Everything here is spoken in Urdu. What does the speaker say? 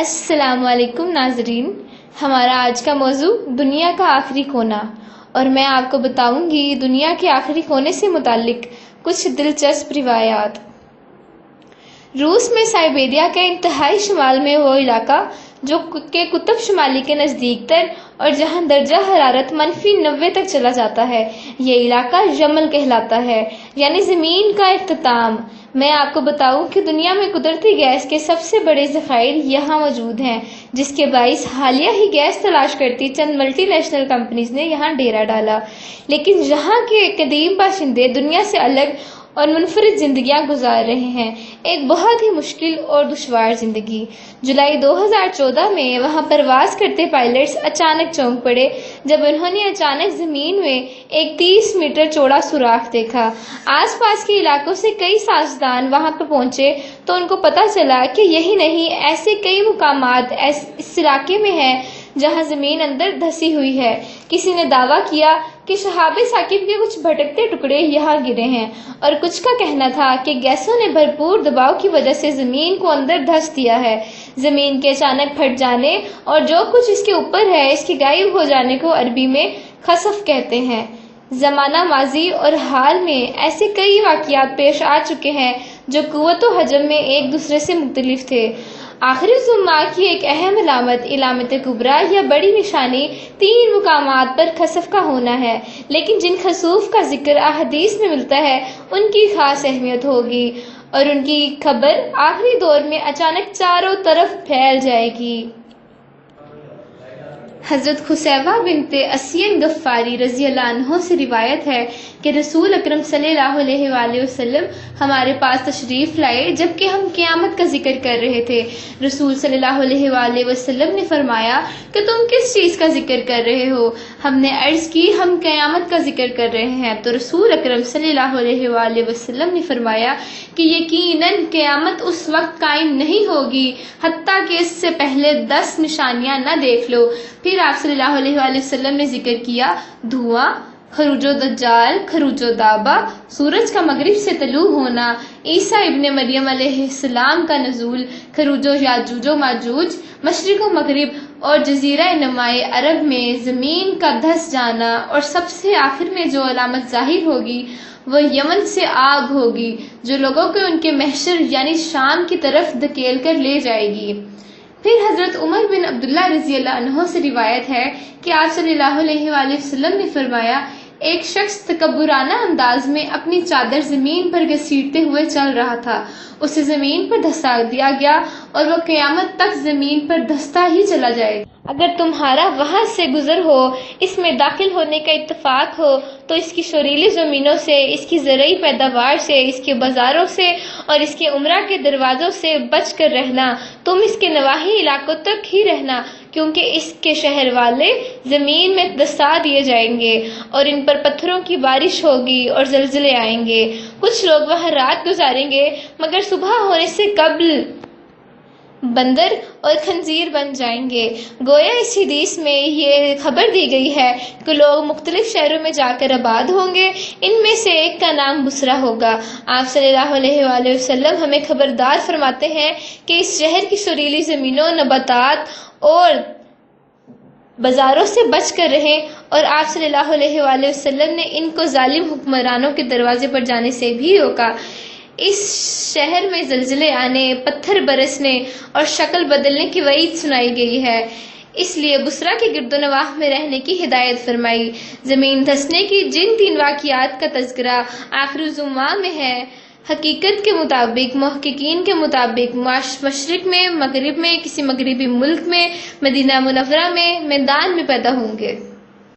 السلام علیکم ناظرین، ہمارا آج کا موضوع دنیا کا آخری کونا، اور میں آپ کو بتاؤں گی دنیا کے آخری کونے سے متعلق کچھ دلچسپ روایات۔ روس میں سائبیریا کے انتہائی شمال میں وہ علاقہ جو کہ قطب شمالی کے نزدیک تر اور جہاں درجہ حرارت -90 تک چلا جاتا ہے، یہ علاقہ یمن کہلاتا ہے، یعنی زمین کا اختتام۔ میں آپ کو بتاؤں کہ دنیا میں قدرتی گیس کے سب سے بڑے ذخائر یہاں موجود ہیں، جس کے باعث حالیہ ہی گیس تلاش کرتی چند ملٹی نیشنل کمپنیز نے یہاں ڈیرا ڈالا، لیکن یہاں کے قدیم باشندے دنیا سے الگ اور منفرد زندگیاں گزار رہے ہیں، ایک بہت ہی مشکل اور دشوار زندگی۔ جولائی 2014 میں وہاں پرواز کرتے پائلٹس اچانک چونک پڑے جب انہوں نے اچانک زمین میں ایک 30 میٹر چوڑا سوراخ دیکھا۔ آس پاس کے علاقوں سے کئی سائنسدان وہاں پہ پہنچے تو ان کو پتہ چلا کہ یہی نہیں، ایسے کئی مقامات اس علاقے میں ہیں جہاں زمین اندر دھسی ہوئی ہے۔ کسی نے دعویٰ کیا کہ شہاب ثاقب کے کچھ بھٹکتے ٹکڑے یہاں گرے ہیں، اور کچھ کا کہنا تھا کہ گیسوں نے بھرپور دباؤ کی وجہ سے زمین کو اندر دھس دیا ہے۔ زمین کے اچانک پھٹ جانے اور جو کچھ اس کے اوپر ہے اس کے غائب ہو جانے کو عربی میں خسف کہتے ہیں۔ زمانہ ماضی اور حال میں ایسے کئی واقعات پیش آ چکے ہیں جو قوت و حجم میں ایک دوسرے سے مختلف تھے۔ آخری الزماں کی ایک اہم علامت کبریٰ یا بڑی نشانی 3 مقامات پر خسف کا ہونا ہے، لیکن جن خسوف کا ذکر احادیث میں ملتا ہے ان کی خاص اہمیت ہوگی اور ان کی خبر آخری دور میں اچانک چاروں طرف پھیل جائے گی۔ حضرت خصیبہ بنت اسین غفاری رضی اللہ عنہ سے روایت ہے کہ رسول اکرم صلی اللہ علیہ وآلہ وسلم ہمارے پاس تشریف لائے جبکہ ہم قیامت کا ذکر کر رہے تھے۔ رسول صلی اللہ علیہ وآلہ وسلم نے فرمایا کہ تم کس چیز کا ذکر کر رہے ہو؟ ہم نے عرض کی ہم قیامت کا ذکر کر رہے ہیں، تو رسول اکرم صلی اللہ علیہ وآلہ وسلم نے فرمایا کہ یقیناً قیامت اس وقت قائم نہیں ہوگی حتیٰ کہ اس سے پہلے 10 نشانیاں نہ دیکھ لو۔ پھر آپ صلی اللہ علیہ وآلہ وسلم نے ذکر کیا دھواں، خروج و دجال، خروج و دابہ، سورج کا مغرب سے طلوع ہونا، عیسیٰ ابن مریم علیہ السلام کا نزول، خروج و یاجوج و ماجوج، مشرق و مغرب اور جزیرہ نمائے عرب میں زمین کا دھس جانا، اور سب سے آخر میں جو علامت ظاہر ہوگی وہ یمن سے آگ ہوگی جو لوگوں کو ان کے محشر یعنی شام کی طرف دھکیل کر لے جائے گی۔ پھر حضرت عمر بن عبداللہ رضی اللہ عنہ سے روایت ہے کہ آپ صلی اللہ علیہ وآلہ وسلم نے فرمایا ایک شخص تکبرانہ انداز میں اپنی چادر زمین پر گھسیٹتے ہوئے چل رہا تھا، اسے زمین پر دھسا دیا گیا اور وہ قیامت تک زمین پر دھستا ہی چلا جائے گا۔ اگر تمہارا وہاں سے گزر ہو، اس میں داخل ہونے کا اتفاق ہو تو اس کی شوریلی زمینوں سے، اس کی زرعی پیداوار سے، اس کے بازاروں سے اور اس کے عمرہ کے دروازوں سے بچ کر رہنا، تم اس کے نواحی علاقوں تک ہی رہنا، کیونکہ اس کے شہر والے زمین میں دسا دیے جائیں گے اور ان پر پتھروں کی بارش ہوگی اور زلزلے آئیں گے۔ کچھ لوگ وہاں رات گزاریں گے مگر صبح ہونے سے قبل بندر اور خنزیر بن جائیں گے۔ گویا اس حدیث میں یہ خبر دی گئی ہے کہ لوگ مختلف شہروں میں جا کر آباد ہوں گے، ان میں سے ایک کا نام بصرہ ہوگا۔ آپ صلی اللہ علیہ وآلہ وسلم ہمیں خبردار فرماتے ہیں کہ اس شہر کی شوریلی زمینوں، نباتات اور بازاروں سے بچ کر رہیں، اور آپ صلی اللہ علیہ وآلہ وسلم نے ان کو ظالم حکمرانوں کے دروازے پر جانے سے بھی روکا۔ اس شہر میں زلزلے آنے، پتھر برسنے اور شکل بدلنے کی وعید سنائی گئی ہے، اس لیے بصرہ کے گرد و نواح میں رہنے کی ہدایت فرمائی۔ زمین دھسنے کی جن 3 واقعات کا تذکرہ آخر الزماں میں ہے، حقیقت کے مطابق، محققین کے مطابق مشرق میں، مغرب میں، کسی مغربی ملک میں، مدینہ منورہ میں، میدان میں پیدا ہوں گے۔